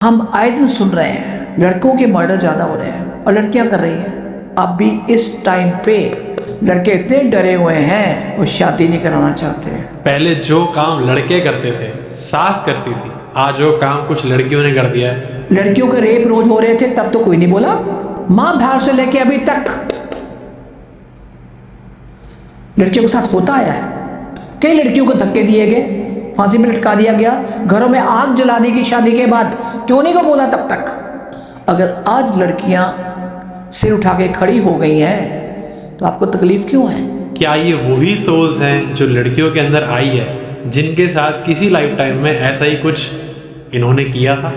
हम आए दिन सुन रहे हैं लड़कों के मर्डर ज़्यादा हो रहे हैं और लड़कियां कर रही हैं। अब भी इस टाइम पे लड़के इतने डरे हुए हैं वो शादी नहीं कराना चाहते। पहले जो काम लड़के करते थे सास करती थी, आज वो काम कुछ लड़कियों ने कर दिया है। लड़कियों के रेप रोज हो रहे थे तब तो कोई नहीं बोला, माँ भारत से लेके अभी तक लड़कियों के साथ होता आया है। कई लड़कियों को धक्के दिए गए, फांसी में लटका दिया गया, घरों में आग जला दी गई शादी के बाद। क्यों नहीं को बोला तब तक? अगर आज लड़कियां सिर उठा के खड़ी हो गई हैं तो आपको तकलीफ क्यों है? क्या ये वही सोल्स हैं जो लड़कियों के अंदर आई है, जिनके साथ किसी लाइफ टाइम में ऐसा ही कुछ इन्होंने किया था?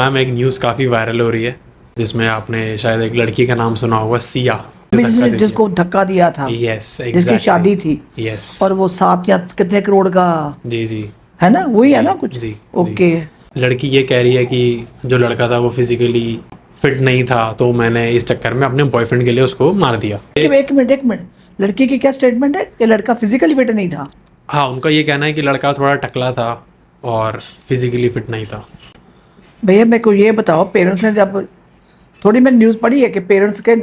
मैम, एक न्यूज़ काफ़ी वायरल हो रही है जिसमें आपने शायद एक लड़की का नाम सुना होगा, सिया, जिसको धक्का दिया था। यस, जिसकी शादी थी। यस, और वो 7 या कितने करोड़ का, जी जी, है ना, वही है ना कुछ। जी, ओके। लड़की ये कह रही है कि जो लड़का था वो फिजिकली फिट नहीं था, तो मैंने इस चक्कर में अपने बॉयफ्रेंड के लिए उसको मार दिया। एक मिनट, लड़की की क्या स्टेटमेंट है कि लड़का फिजिकली फिट नहीं था? हाँ, उनका ये कहना है कि लड़का थोड़ा टकला था और फिजिकली फिट नहीं था। भैया मेरे को ये बताओ, पेरेंट्स ने जब, थोड़ी मैंने न्यूज़ पढ़ी है कि पेरेंट्स के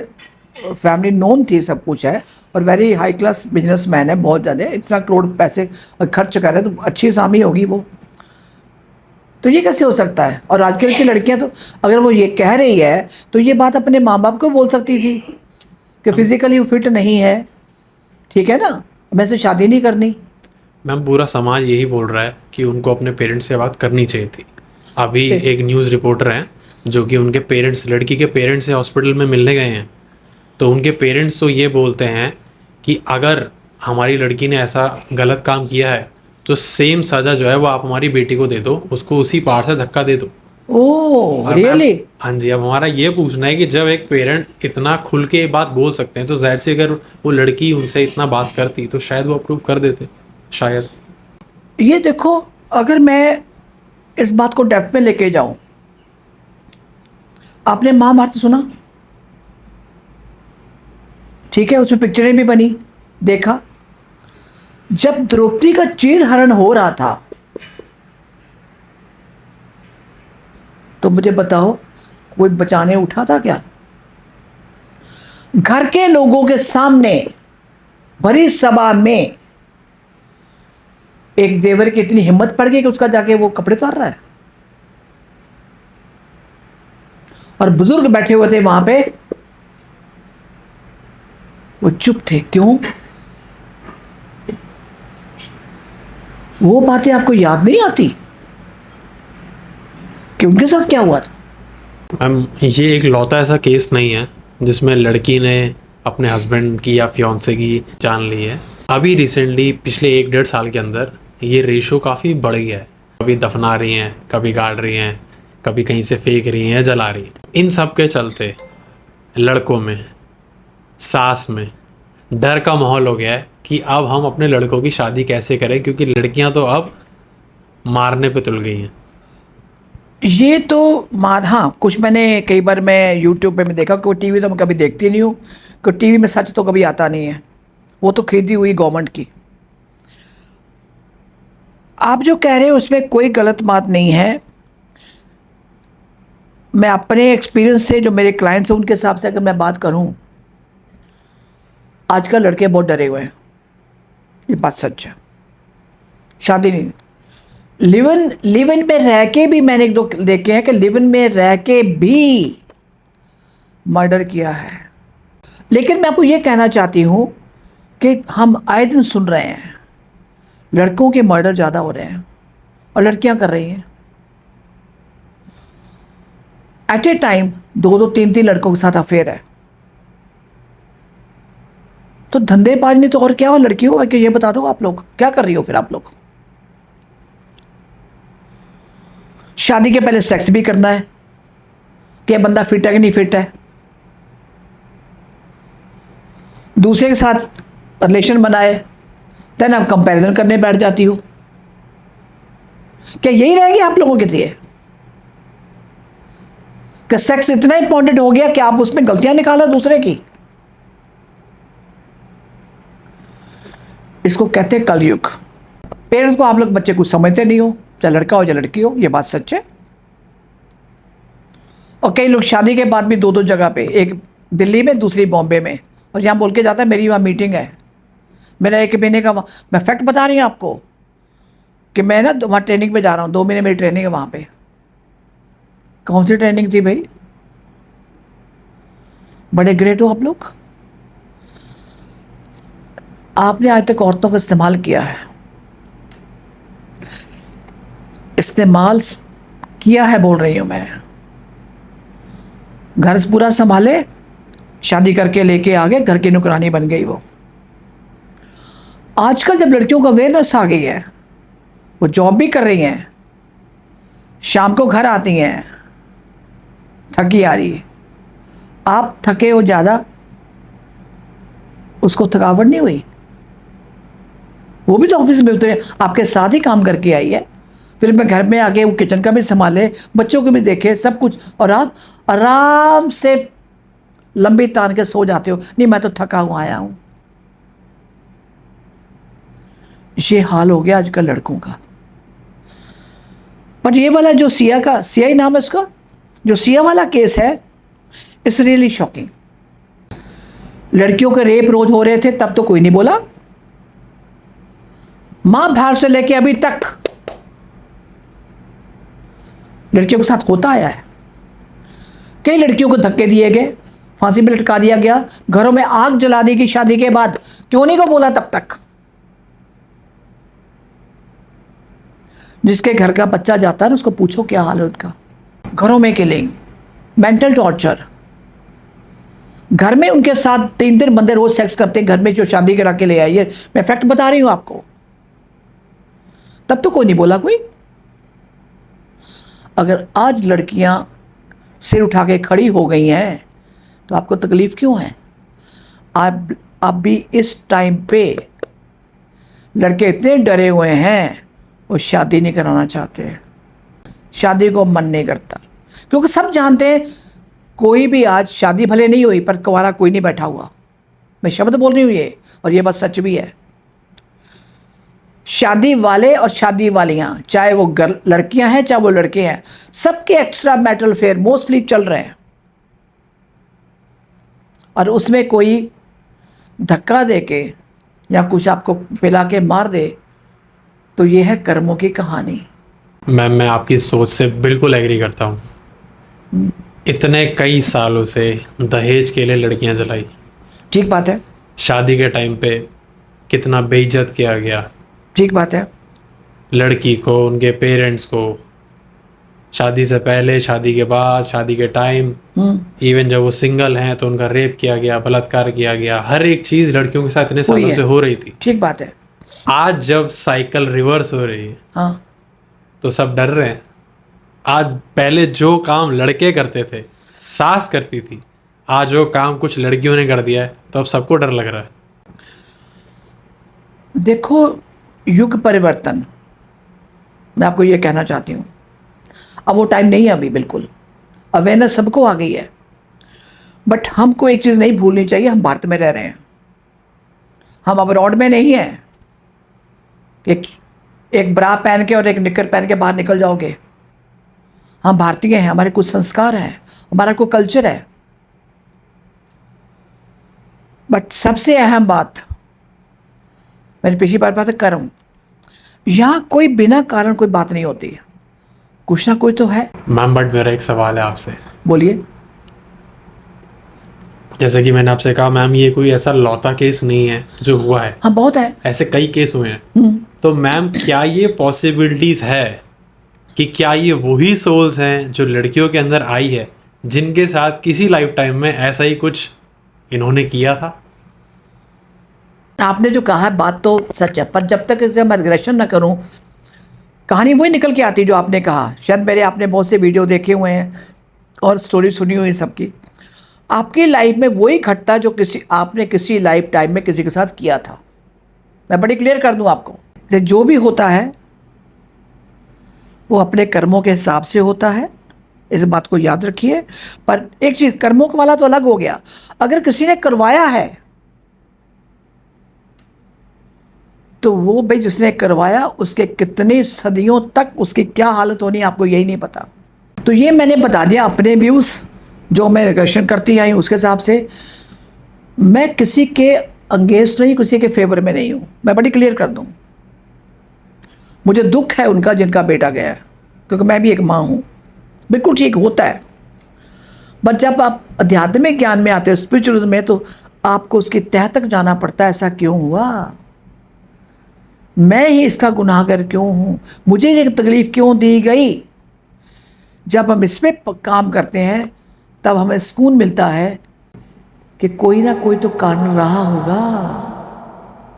फैमिली नोन थी, सब कुछ है और वेरी हाई क्लास बिजनेसमैन है, बहुत ज़्यादा, इतना करोड़ पैसे खर्च कर रहे हैं तो अच्छी सामी होगी वो। तो ये कैसे हो सकता है? और आजकल की लड़कियां तो अगर वो ये कह रही है तो ये बात अपने माँ बाप को बोल सकती थी कि फिजिकली वो फिट नहीं है, ठीक है ना, मैं से शादी नहीं करनी। मैम, पूरा समाज यही बोल रहा है कि उनको अपने पेरेंट्स से बात करनी चाहिए थी। अभी एक न्यूज़ रिपोर्टर हैं जो कि उनके पेरेंट्स, लड़की के पेरेंट्स से हॉस्पिटल में मिलने गए हैं, तो उनके पेरेंट्स तो ये बोलते हैं कि अगर हमारी लड़की ने ऐसा गलत काम किया है तो सेम सज़ा जो है वो आप हमारी बेटी को दे दो, उसको उसी पार से धक्का दे दो। Oh really? हाँ जी। अब हमारा ये पूछना है कि जब एक पेरेंट इतना खुल के बात बोल सकते हैं तो जाहिर से अगर वो लड़की उनसे इतना बात करती तो शायद वो अप्रूव कर देते, शायद। ये देखो, अगर मैं इस बात को डेप्थ में लेके जाऊं, आपने महाभारत सुना? ठीक है, उसमें पिक्चरें भी बनी, देखा। जब द्रौपदी का चीरहरण हो रहा था तो मुझे बताओ कोई बचाने उठा था क्या? घर के लोगों के सामने भरी सभा में एक देवर की इतनी हिम्मत पड़ गई कि उसका जाके वो कपड़े उतार रहा है। और बुजुर्ग बैठे हुए थे वहां पे, वो चुप थे। क्यों? वो बातें आपको याद नहीं आती कि उनके साथ क्या हुआ था? मैम, ये एक लौता ऐसा केस नहीं है जिसमें लड़की ने अपने हस्बैंड की या फियांसे की जान ली है। अभी रिसेंटली पिछले 1-1.5 साल के अंदर ये रेशो काफ़ी बढ़ गया है। कभी दफना रही हैं, कभी गाड़ रही हैं, कभी कहीं से फेंक रही हैं, जला रही हैं। इन सब के चलते लड़कों में, सास में डर का माहौल हो गया है कि अब हम अपने लड़कों की शादी कैसे करें, क्योंकि लड़कियां तो अब मारने पे तुल गई हैं। ये तो हाँ, कुछ मैंने कई बार मैं यूट्यूब पे मैं देखा कि टीवी तो मैं कभी देखती नहीं हूँ, कि टीवी में सच तो कभी आता नहीं है, वो तो खरीदी हुई गवर्नमेंट की। आप जो कह रहे हो उसमें कोई गलत बात नहीं है। मैं अपने एक्सपीरियंस से, जो मेरे क्लाइंट्स हैं उनके हिसाब से अगर मैं बात करूं, आजकल लड़के बहुत डरे हुए हैं, ये बात सच है। शादी नहीं, लिव इन में रह के भी मैंने 1-2 देखे हैं कि लिव इन में रह के भी मर्डर किया है। लेकिन मैं आपको ये कहना चाहती हूँ कि हम आए दिन सुन रहे हैं लड़कों के मर्डर ज़्यादा हो रहे हैं और लड़कियां कर रही हैं। एट ए टाइम 2-2, 3-3 लड़कों के साथ अफेयर है। तो धंधेबाज नहीं तो और क्या हो लड़की हो? कि ये बता दो, आप लोग क्या कर रही हो फिर? आप लोग शादी के पहले सेक्स भी करना है कि बंदा फिट है कि नहीं फिट है, दूसरे के साथ रिलेशन बनाए, देन आप कंपैरिजन करने बैठ जाती हो। क्या यही रहेगी आप लोगों के लिए कि सेक्स इतना इंपॉर्टेंट हो गया कि आप उसमें गलतियां निकालो दूसरे की? इसको कहते हैं कलयुग। पेरेंट्स को आप लोग बच्चे कुछ समझते नहीं हो। चाहे लड़का हो या लड़की हो, ये बात सच है। और कई लोग शादी के बाद भी दो दो जगह पे, एक दिल्ली में दूसरी बॉम्बे में, और यहाँ बोल के जाता है मेरी वहाँ मीटिंग है, मेरा 1 महीने का मैं फैक्ट बता रही हूँ आपको कि मैं ना वहाँ ट्रेनिंग पे जा रहा हूँ, 2 महीने मेरी ट्रेनिंग है वहाँ पे। कौन सी ट्रेनिंग थी भाई? बड़े ग्रेट हो आप लोग। आपने आज तक औरतों का इस्तेमाल किया है, इस्तेमाल किया है बोल रही हूँ मैं। घर से पूरा संभाले, शादी करके लेके आ गए, घर की नौकरानी बन गई वो। आजकल जब लड़कियों को अवेयरनेस आ गई है, वो जॉब भी कर रही हैं, शाम को घर आती हैं थकी आ रही है, आप थके हो ज़्यादा, उसको थकावट नहीं हुई? वो भी तो ऑफिस में उतरे, आपके साथ ही काम करके आई है, फिर मैं घर में आके वो किचन का भी संभाले, बच्चों को भी देखे, सब कुछ, और आप आराम से लंबी तान के सो जाते हो, नहीं मैं तो थका हुआ आया हूं। ये हाल हो गया आजकल लड़कों का। पर ये वाला जो सिया ही नाम है उसका, जो सिया वाला केस है, इट्स रियली शॉकिंग। लड़कियों के रेप रोज हो रहे थे तब तो कोई नहीं बोला, महाभारत से लेके अभी तक लड़कियों के साथ होता आया है। कई लड़कियों को धक्के दिए गए, फांसी पे लटका दिया गया, घरों में आग जला दी गई शादी के बाद, क्यों नहीं को बोला तब तक? जिसके घर का बच्चा जाता है ना, उसको पूछो क्या हाल है उनका। घरों में किलिंग, मेंटल टॉर्चर, घर में उनके साथ 3-3 बंदे रोज सेक्स करते हैं घर में, जो शादी करा के ले आई है, मैं फैक्ट बता रही हूं आपको। तब तो कोई नहीं बोला कोई। अगर आज लड़कियां सिर उठा के खड़ी हो गई हैं तो आपको तकलीफ क्यों है? आप भी इस टाइम पे लड़के इतने डरे हुए हैं, वो शादी नहीं कराना चाहते, शादी को मन नहीं करता, क्योंकि सब जानते हैं कोई भी आज शादी भले नहीं हुई पर कुंवारा कोई नहीं बैठा हुआ। मैं शब्द बोल रही हूँ ये, और ये बात सच भी है। शादी वाले और शादी वालियां, चाहे वो लड़कियां हैं चाहे वो लड़के हैं, सबके एक्स्ट्रा मैरिटल अफेयर मोस्टली चल रहे हैं, और उसमें कोई धक्का दे के या कुछ आपको पिला के मार दे तो ये है कर्मों की कहानी। मैम मैं आपकी सोच से बिल्कुल एग्री करता हूँ। इतने कई सालों से दहेज के लिए लड़कियां जलाई, ठीक बात है, शादी के टाइम पे कितना बेइज्जत किया गया ठीक बात है। लड़की को, उनके पेरेंट्स को, शादी से पहले, शादी के बाद, शादी के टाइम, इवन जब वो सिंगल हैं तो उनका रेप किया गया, बलात्कार किया गया, हर एक चीज़ लड़कियों के साथ इतने सालों से हो रही थी। ठीक बात है। आज जब साइकिल रिवर्स हो रही है, हाँ, तो सब डर रहे हैं। आज पहले जो काम लड़के करते थे, सास करती थी, आज वो काम कुछ लड़कियों ने कर दिया है, तो अब सबको डर लग रहा है। देखो, युग परिवर्तन, मैं आपको ये कहना चाहती हूँ, अब वो टाइम नहीं है अभी, बिल्कुल अवेयरनेस सबको आ गई है। बट हमको एक चीज़ नहीं भूलनी चाहिए, हम भारत में रह रहे हैं, हम अब्रॉड में नहीं हैं। एक ब्रा पहन के और एक निकर पहन के बाहर निकल जाओगे। हम भारतीय हैं, हमारे कुछ संस्कार हैं, हमारा कोई कल्चर है। बट सबसे अहम बात, मैंने पिछली बात है, कर्म। यहाँ कोई बिना कारण कोई बात नहीं होती है, कुछ ना कोई तो है। मैम बट मेरा एक सवाल है आपसे। बोलिए। जैसे कि मैंने आपसे कहा मैम, ये कोई ऐसा लौता केस नहीं है जो हुआ है। हाँ, बहुत है, ऐसे कई केस हुए हैं। तो मैम क्या ये पॉसिबिलिटीज है कि क्या ये वही सोल्स हैं जो लड़कियों के अंदर आई है, जिनके साथ किसी लाइफ टाइम में ऐसा ही कुछ इन्होंने किया था? आपने जो कहा है बात तो सच है, पर जब तक इसे मैं रिग्रेशन ना करूं, कहानी वही निकल के आती जो आपने कहा। शायद मेरे आपने बहुत से वीडियो देखे हुए हैं और स्टोरी सुनी हुई सबकी। आपकी लाइफ में वही घटता जो आपने किसी लाइफ टाइम में किसी के साथ किया था। मैं बड़ी क्लियर कर दूं आपको, जो भी होता है वो अपने कर्मों के हिसाब से होता है, इस बात को याद रखिए। पर एक चीज़, कर्मों वाला तो अलग हो गया, अगर किसी ने करवाया है तो वो भाई जिसने करवाया उसके कितनी सदियों तक उसकी क्या हालत होनी आपको यही नहीं पता। तो ये मैंने बता दिया अपने व्यूज़ जो मैं रिग्रेशन करती आई उसके हिसाब से। मैं किसी के अगेंस्ट नहीं, किसी के फेवर में नहीं हूँ, मैं बड़ी क्लियर कर दूँ। मुझे दुख है उनका जिनका बेटा गया है, क्योंकि मैं भी एक माँ हूँ, बिल्कुल ठीक होता है। बट जब आप आध्यात्मिक ज्ञान में आते हो, स्पिरिचुअलिज्म में, तो आपको उसकी तह तक जाना पड़ता है। ऐसा क्यों हुआ, मैं ही इसका गुनाहगार क्यों हूँ, मुझे ये तकलीफ़ क्यों दी गई। जब हम इस पर काम करते हैं तब हमें सुकून मिलता है कि कोई ना कोई तो कारण रहा होगा।